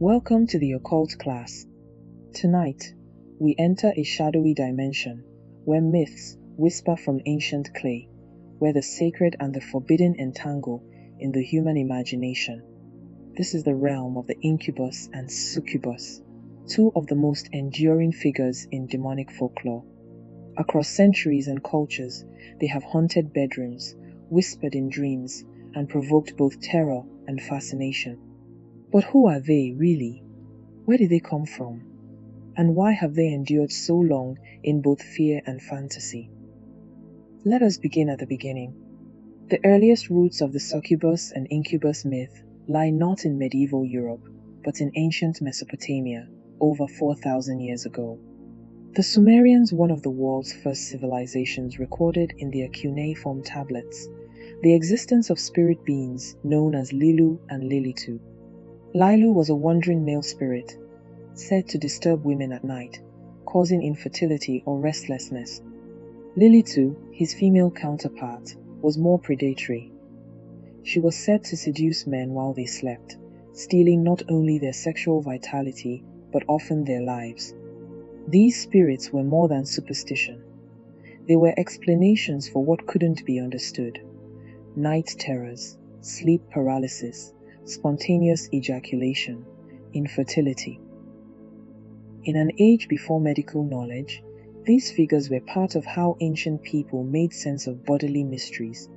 Welcome to the Occult Class. Tonight, we enter a shadowy dimension where myths whisper from ancient clay, where the sacred and the forbidden entangle in the human imagination. This is the realm of the incubus and succubus, two of the most enduring figures in demonic folklore. Across centuries and cultures, they have haunted bedrooms, whispered in dreams, and provoked both terror and fascination. But who are they, really? Where did they come from? And why have they endured so long in both fear and fantasy? Let us begin at the beginning. The earliest roots of the succubus and incubus myth lie not in medieval Europe, but in ancient Mesopotamia, over 4,000 years ago. The Sumerians, one of the world's first civilizations, recorded in their cuneiform tablets the existence of spirit beings known as Lilu and Lilitu. Lilu was a wandering male spirit, said to disturb women at night, causing infertility or restlessness. Lilitu, his female counterpart, was more predatory. She was said to seduce men while they slept, stealing not only their sexual vitality, but often their lives. These spirits were more than superstition. They were explanations for what couldn't be understood: night terrors, sleep paralysis, spontaneous ejaculation, infertility. In an age before medical knowledge, these figures were part of how ancient people made sense of bodily mysteries.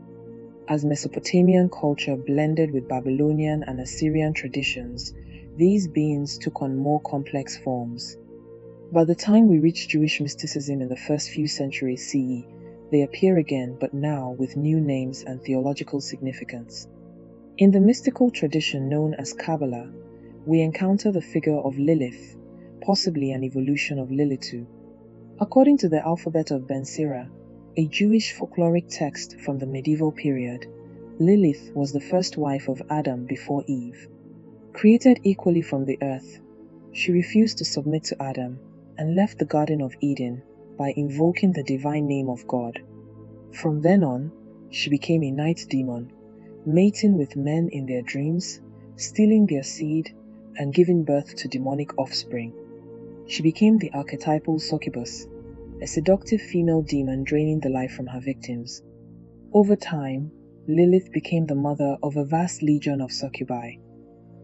As Mesopotamian culture blended with Babylonian and Assyrian traditions, these beings took on more complex forms. By the time we reach Jewish mysticism in the first few centuries CE, they appear again, but now with new names and theological significance. In the mystical tradition known as Kabbalah, we encounter the figure of Lilith, possibly an evolution of Lilitu. According to the alphabet of Ben Sira, a Jewish folkloric text from the medieval period, Lilith was the first wife of Adam before Eve. Created equally from the earth, she refused to submit to Adam and left the Garden of Eden by invoking the divine name of God. From then on, she became a night demon, mating with men in their dreams, stealing their seed, and giving birth to demonic offspring. She became the archetypal succubus, a seductive female demon draining the life from her victims. Over time, Lilith became the mother of a vast legion of succubi.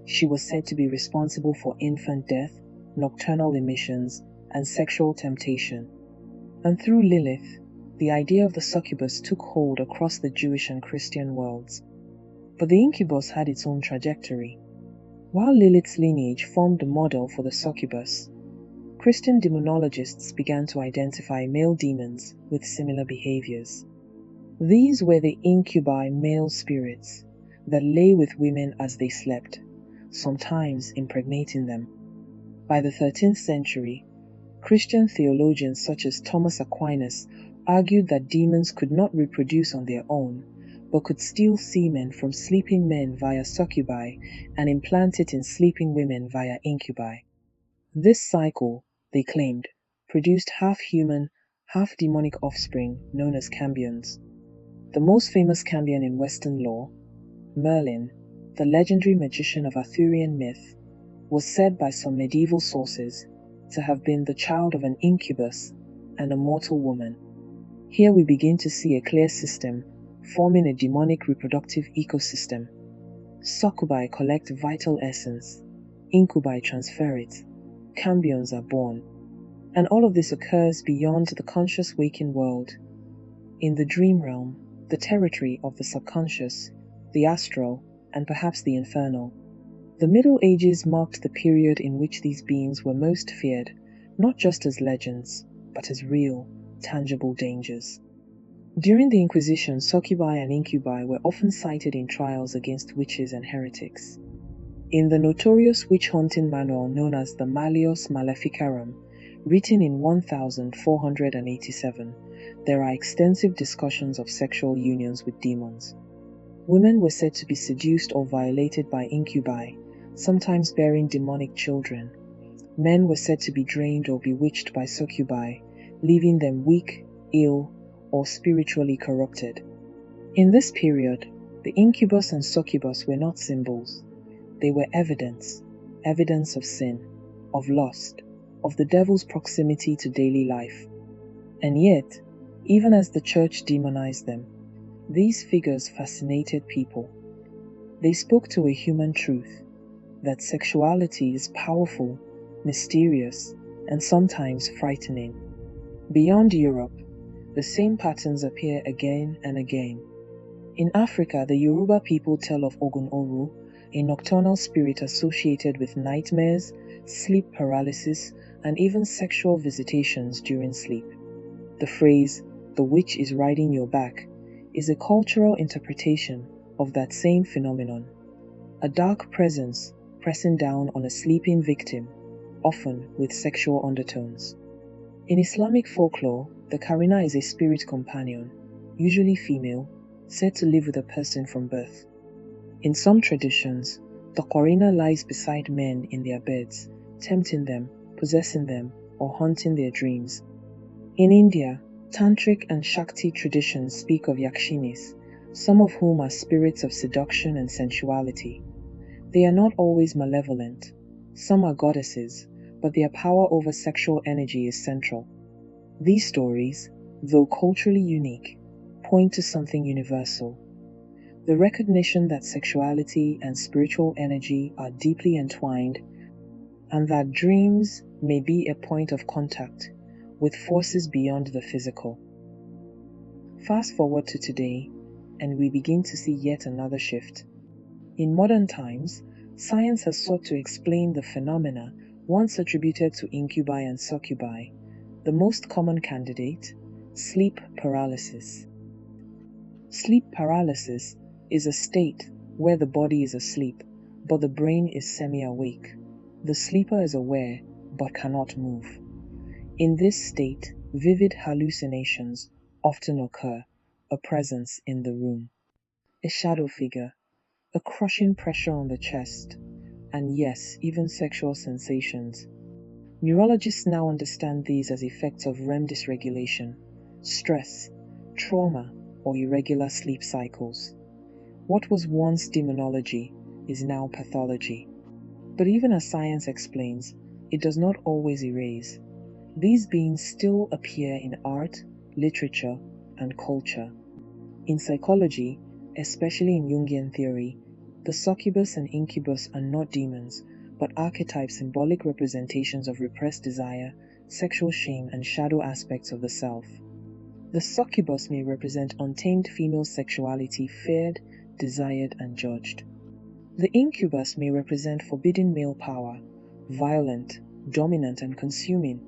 She was said to be responsible for infant death, nocturnal emissions, and sexual temptation. And through Lilith, the idea of the succubus took hold across the Jewish and Christian worlds. But the incubus had its own trajectory. While Lilith's lineage formed the model for the succubus, Christian demonologists began to identify male demons with similar behaviors. These were the incubi male spirits that lay with women as they slept, sometimes impregnating them. By the 13th century, Christian theologians such as Thomas Aquinas argued that demons could not reproduce on their own, but could steal semen from sleeping men via succubi and implant it in sleeping women via incubi. This cycle, they claimed, produced half-human, half-demonic offspring known as cambions. The most famous cambion in Western lore, Merlin, the legendary magician of Arthurian myth, was said by some medieval sources to have been the child of an incubus and a mortal woman. Here we begin to see a clear system forming a demonic reproductive ecosystem. Succubi collect vital essence, incubi transfer it, cambions are born, and all of this occurs beyond the conscious waking world. In the dream realm, the territory of the subconscious, the astral, and perhaps the infernal. The Middle Ages marked the period in which these beings were most feared, not just as legends, but as real, tangible dangers. During the Inquisition, succubi and incubi were often cited in trials against witches and heretics. In the notorious witch-hunting manual known as the Malleus Maleficarum, written in 1487, there are extensive discussions of sexual unions with demons. Women were said to be seduced or violated by incubi, sometimes bearing demonic children. Men were said to be drained or bewitched by succubi, leaving them weak, ill, or spiritually corrupted. In this period, the incubus and succubus were not symbols. They were evidence, evidence of sin, of lust, of the devil's proximity to daily life. And yet, even as the church demonized them, these figures fascinated people. They spoke to a human truth, that sexuality is powerful, mysterious, and sometimes frightening. Beyond Europe, the same patterns appear again and again. In Africa, the Yoruba people tell of Ogun Oru, a nocturnal spirit associated with nightmares, sleep paralysis, and even sexual visitations during sleep. The phrase, "the witch is riding your back," is a cultural interpretation of that same phenomenon. A dark presence pressing down on a sleeping victim, often with sexual undertones. In Islamic folklore, the Karina is a spirit companion, usually female, said to live with a person from birth. In some traditions, the Karina lies beside men in their beds, tempting them, possessing them, or haunting their dreams. In India, Tantric and Shakti traditions speak of Yakshinis, some of whom are spirits of seduction and sensuality. They are not always malevolent. Some are goddesses, but their power over sexual energy is central. These stories, though culturally unique, point to something universal: the recognition that sexuality and spiritual energy are deeply entwined, and that dreams may be a point of contact with forces beyond the physical. Fast forward to today, and we begin to see yet another shift. In modern times, science has sought to explain the phenomena once attributed to incubi and succubi. The most common candidate, sleep paralysis. Sleep paralysis is a state where the body is asleep, but the brain is semi-awake. The sleeper is aware, but cannot move. In this state, vivid hallucinations often occur: a presence in the room, a shadow figure, a crushing pressure on the chest, and yes, even sexual sensations. Neurologists now understand these as effects of REM dysregulation, stress, trauma, or irregular sleep cycles. What was once demonology is now pathology. But even as science explains, it does not always erase. These beings still appear in art, literature, and culture. In psychology, especially in Jungian theory, the succubus and incubus are not demons, but archetypes, symbolic representations of repressed desire, sexual shame, and shadow aspects of the self. The succubus may represent untamed female sexuality, feared, desired, and judged. The incubus may represent forbidden male power, violent, dominant, and consuming.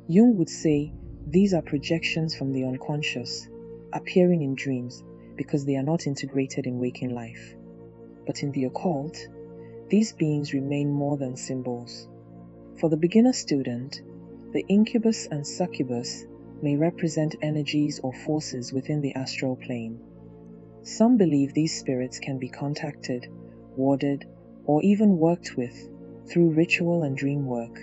Jung would say these are projections from the unconscious, appearing in dreams because they are not integrated in waking life. But in the occult, these beings remain more than symbols. For the beginner student, the incubus and succubus may represent energies or forces within the astral plane. Some believe these spirits can be contacted, warded, or even worked with through ritual and dream work.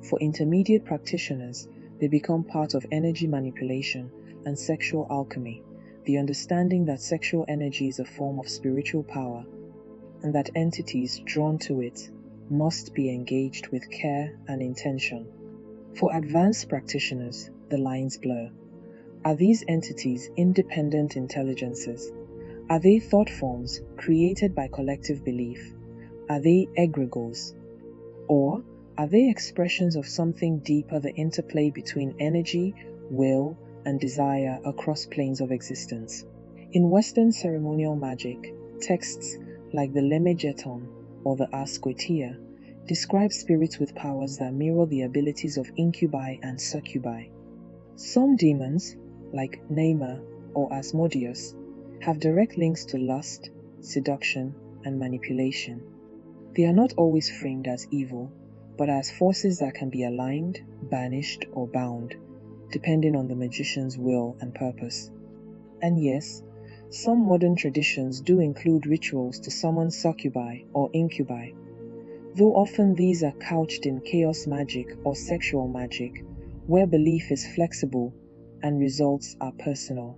For intermediate practitioners, they become part of energy manipulation and sexual alchemy, the understanding that sexual energy is a form of spiritual power, and that entities drawn to it must be engaged with care and intention. For advanced practitioners, the lines blur. Are these entities independent intelligences? Are they thought forms created by collective belief? Are they egregores? Or are they expressions of something deeper, the interplay between energy, will, and desire across planes of existence? In Western ceremonial magic, texts like the Lemegeton or the Ars Goetia describe spirits with powers that mirror the abilities of incubi and succubi. Some demons, like Neima or Asmodeus, have direct links to lust, seduction, and manipulation. They are not always framed as evil, but as forces that can be aligned, banished, or bound, depending on the magician's will and purpose. And yes, some modern traditions do include rituals to summon succubi or incubi, though often these are couched in chaos magic or sexual magic, where belief is flexible and results are personal.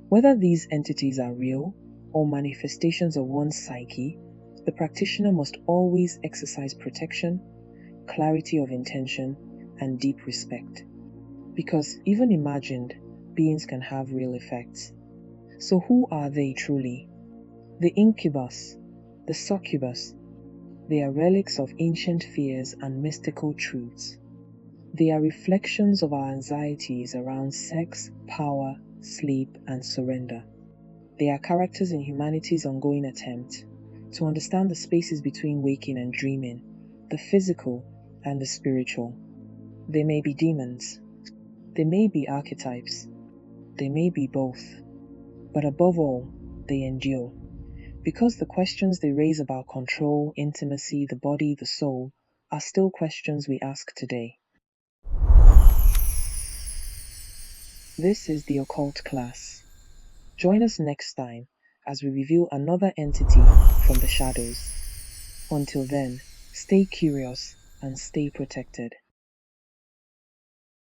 Whether these entities are real or manifestations of one's psyche, The practitioner must always exercise protection, clarity of intention, and deep respect. Because even imagined beings can have real effects. So who are they truly? The incubus, the succubus, they are relics of ancient fears and mystical truths. They are reflections of our anxieties around sex, power, sleep, and surrender. They are characters in humanity's ongoing attempt to understand the spaces between waking and dreaming, the physical and the spiritual. They may be demons. They may be archetypes. They may be both. But above all, they endure. Because the questions they raise about control, intimacy, the body, the soul, are still questions we ask today. This is the Occult Class. Join us next time as we reveal another entity from the shadows. Until then, stay curious and stay protected.